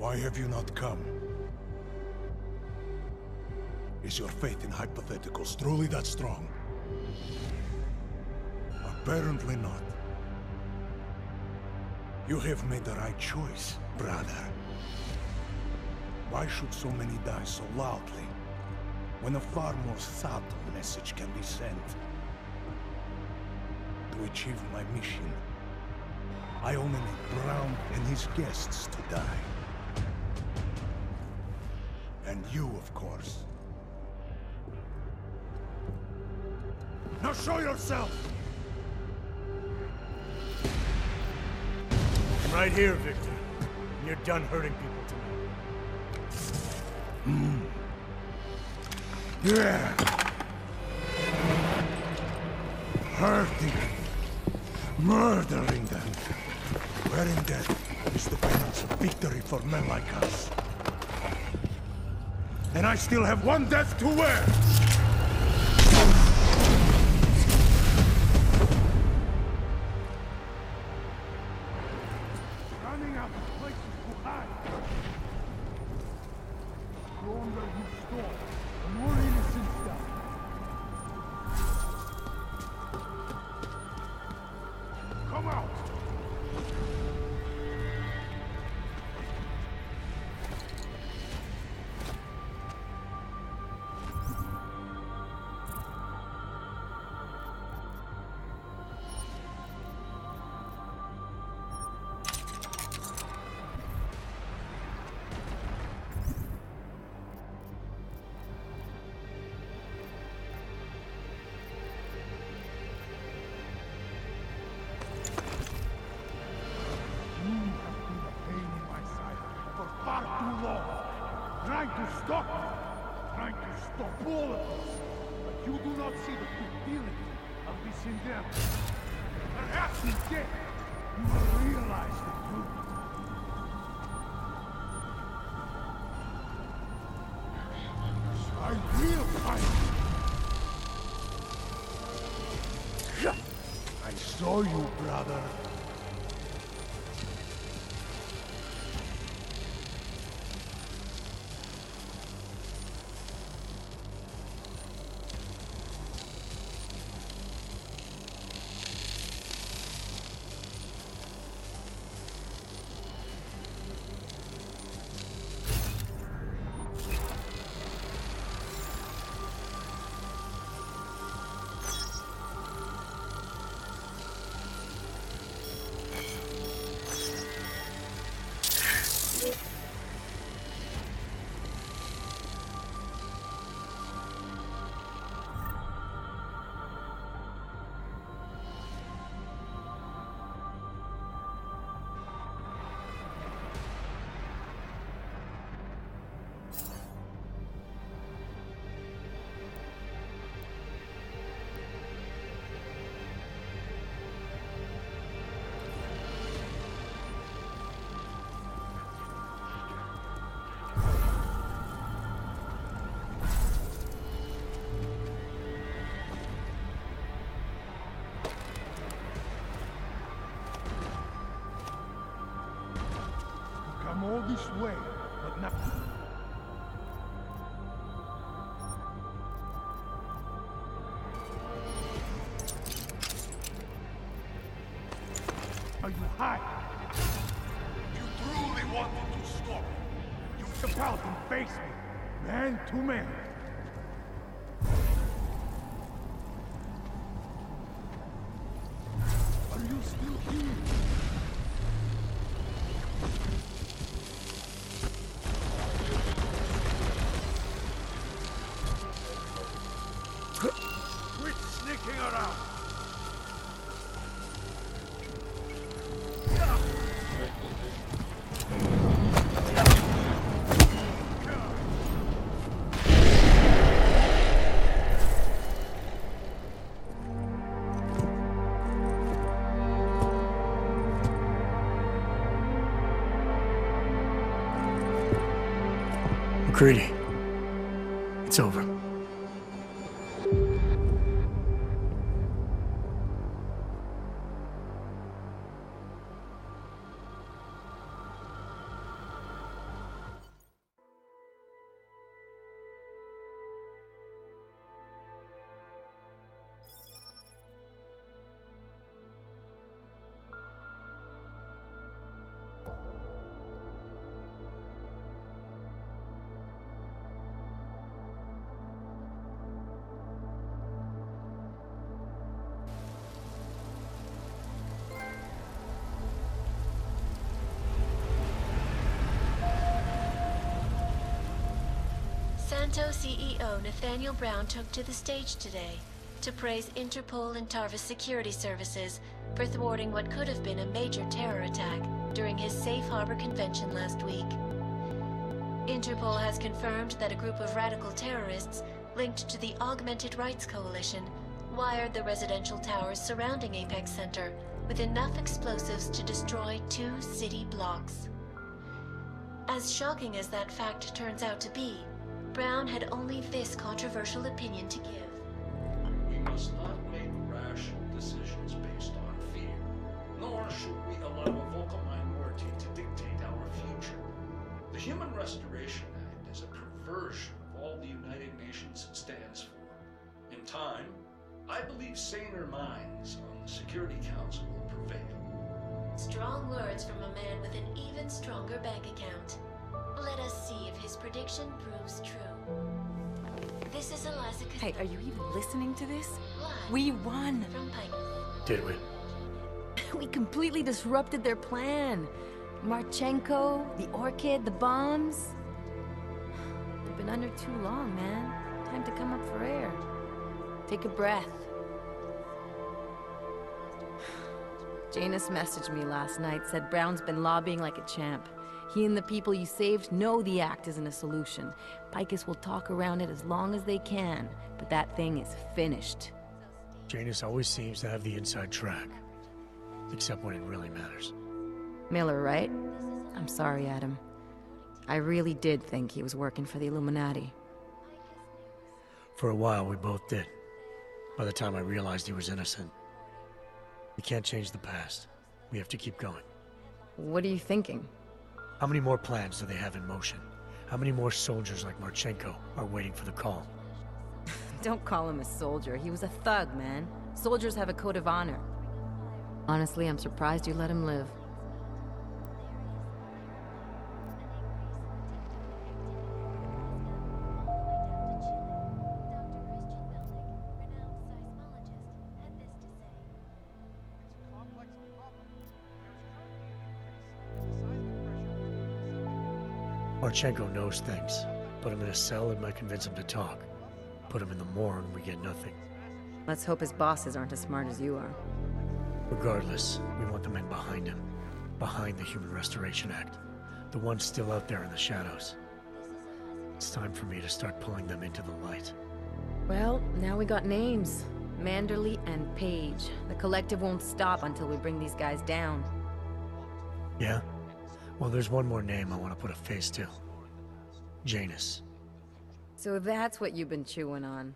Why have you not come? Is your faith in hypotheticals truly that strong? Apparently not. You have made the right choice, brother. Why should so many die so loudly, when a far more subtle message can be sent? To achieve my mission, I only need Brown and his guests to die. And you, of course. Now show yourself! I'm right here, Victor. And you're done hurting people tonight. Yeah. Hurting. Murdering them. Wearing death is the penance of victory for men like us. And I still have one death to wear! Running out of places to hide. The longer you store, the more innocents die. Come out! Trying to stop me, trying to stop all of us. But you do not see the futility of this endeavor. Perhaps instead, you will realize the truth. I will fight you. I saw you, brother. All this way, but not... Are you hiding? You truly wanted to stop me. You come out and face me, man to man. Are you still here? Quit sneaking around! McCready, it's over. Monsanto CEO Nathaniel Brown took to the stage today to praise Interpol and Tarvis security services for thwarting what could have been a major terror attack during his safe harbor convention last week. Interpol has confirmed that a group of radical terrorists linked to the Augmented Rights Coalition wired the residential towers surrounding Apex Center with enough explosives to destroy 2 city blocks. As shocking as that fact turns out to be, Brown had only this controversial opinion to give. We must not make rash decisions based on fear, nor should we allow a vocal minority to dictate our future. The Human Restoration Act is a perversion of all the United Nations stands for. In time, I believe saner minds on the Security Council will prevail. Strong words from a man with an even stronger bank account. Let us see if his prediction proves true. This is Eliza Hey, are you even listening to this? Live We won! from Pike. Did we? We completely disrupted their plan. Marchenko, the Orchid, the bombs. They've been under too long, man. Time to come up for air. Take a breath. Janus messaged me last night, said Brown's been lobbying like a champ. He and the people you saved know the act isn't a solution. Picus will talk around it as long as they can, but that thing is finished. Janus always seems to have the inside track. Except when it really matters. Miller, right? I'm sorry, Adam. I really did think he was working for the Illuminati. For a while, we both did. By the time I realized he was innocent. We can't change the past. We have to keep going. What are you thinking? How many more plans do they have in motion? How many more soldiers like Marchenko are waiting for the call? Don't call him a soldier. He was a thug, man. Soldiers have a code of honor. Honestly, I'm surprised you let him live. Marchenko knows things. Put him in a cell and might convince him to talk. Put him in the morgue and we get nothing. Let's hope his bosses aren't as smart as you are. Regardless, we want the men behind him. Behind the Human Restoration Act. The ones still out there in the shadows. It's time for me to start pulling them into the light. Well, now we got names. Manderley and Page. The collective won't stop until we bring these guys down. Yeah? Well, there's one more name I want to put a face to. Janus. So that's what you've been chewing on.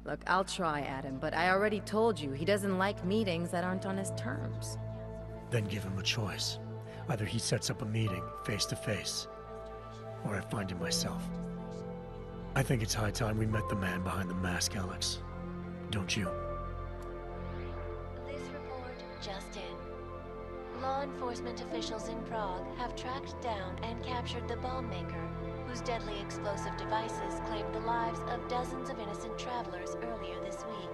Look, I'll try, Adam, but I already told you he doesn't like meetings that aren't on his terms. Then give him a choice. Either he sets up a meeting, face to face, or I find him myself. I think it's high time we met the man behind the mask, Alex. Don't you? This report just in. Law enforcement officials in Prague have tracked down and captured the bomb maker, whose deadly explosive devices claimed the lives of dozens of innocent travelers earlier this week.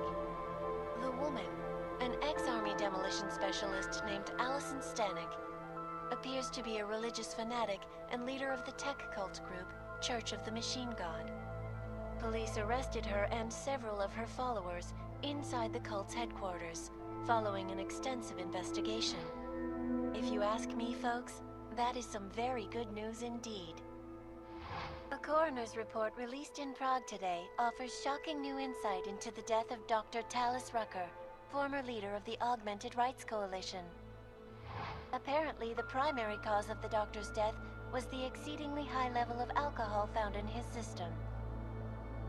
The woman, an ex-army demolition specialist named Allison Stanek, appears to be a religious fanatic and leader of the tech cult group, Church of the Machine God. Police arrested her and several of her followers inside the cult's headquarters, following an extensive investigation. If you ask me, folks, that is some very good news indeed. A coroner's report released in Prague today offers shocking new insight into the death of Dr. Talis Rucker, former leader of the Augmented Rights Coalition. Apparently, the primary cause of the doctor's death was the exceedingly high level of alcohol found in his system.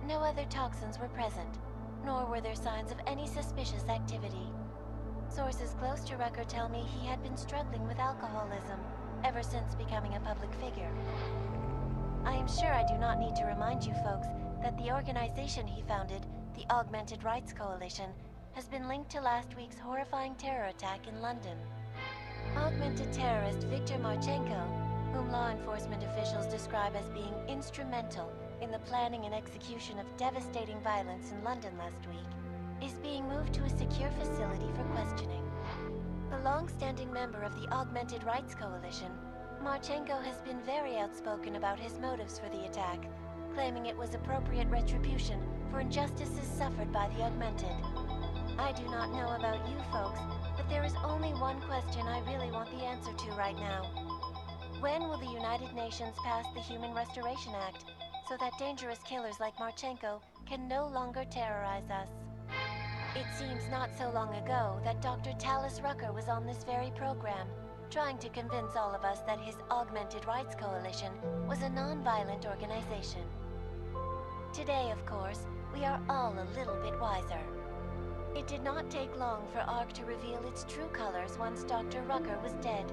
No other toxins were present, nor were there signs of any suspicious activity. Sources close to Rucker tell me he had been struggling with alcoholism ever since becoming a public figure. I am sure I do not need to remind you folks that the organization he founded, the Augmented Rights Coalition, has been linked to last week's horrifying terror attack in London. Augmented terrorist Viktor Marchenko, whom law enforcement officials describe as being instrumental in the planning and execution of devastating violence in London last week, is being moved to a secure facility for questioning. A long-standing member of the Augmented Rights Coalition, Marchenko has been very outspoken about his motives for the attack, claiming it was appropriate retribution for injustices suffered by the Augmented. I do not know about you folks, but there is only one question I really want the answer to right now. When will the United Nations pass the Human Restoration Act so that dangerous killers like Marchenko can no longer terrorize us? It seems not so long ago that Dr. Talis Rucker was on this very program, trying to convince all of us that his Augmented Rights Coalition was a non-violent organization. Today, of course, we are all a little bit wiser. It did not take long for ARC to reveal its true colors once Dr. Rucker was dead.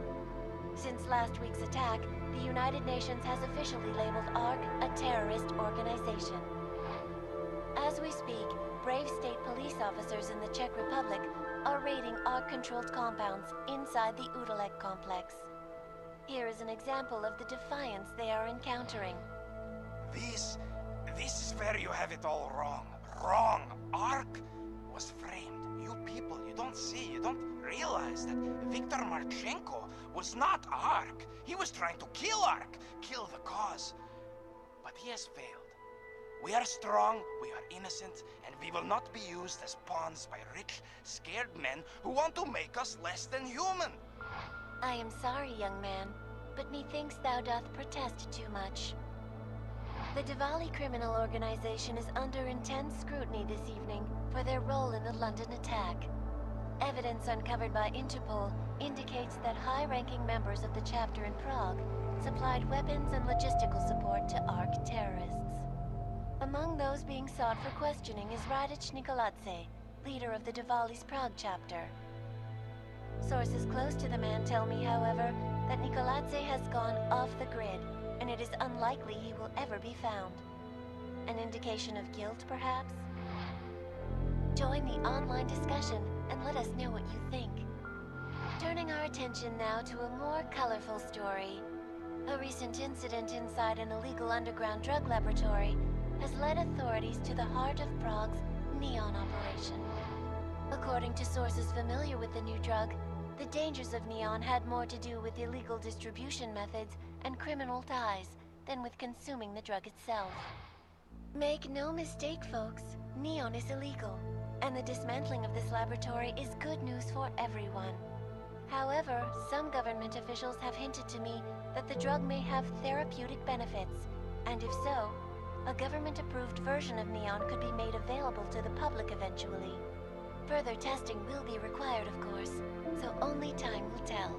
Since last week's attack, the United Nations has officially labeled ARC a terrorist organization. As we speak, brave state police officers in the Czech Republic are raiding ARC-controlled compounds inside the Udalek complex. Here is an example of the defiance they are encountering. This is where you have it all wrong. Wrong. ARC was framed. You people, you don't see, you don't realize that Viktor Marchenko was not ARC. He was trying to kill ARC, kill the cause. But he has failed. We are strong, we are innocent, and we will not be used as pawns by rich, scared men who want to make us less than human. I am sorry, young man, but methinks thou doth protest too much. The Diwali criminal organization is under intense scrutiny this evening for their role in the London attack. Evidence uncovered by Interpol indicates that high-ranking members of the chapter in Prague supplied weapons and logistical support to ARC terrorists. Among those being sought for questioning is Radic Nikoladze, leader of the Diwali's Prague chapter. Sources close to the man tell me, however, that Nikoladze has gone off the grid, and it is unlikely he will ever be found. An indication of guilt, perhaps? Join the online discussion and let us know what you think. Turning our attention now to a more colorful story. A recent incident inside an illegal underground drug laboratory has led authorities to the heart of Prague's Neon operation. According to sources familiar with the new drug, the dangers of Neon had more to do with illegal distribution methods and criminal ties than with consuming the drug itself. Make no mistake, folks, Neon is illegal, and the dismantling of this laboratory is good news for everyone. However, some government officials have hinted to me that the drug may have therapeutic benefits, and if so, a government-approved version of Neon could be made available to the public eventually. Further testing will be required, of course, so only time will tell.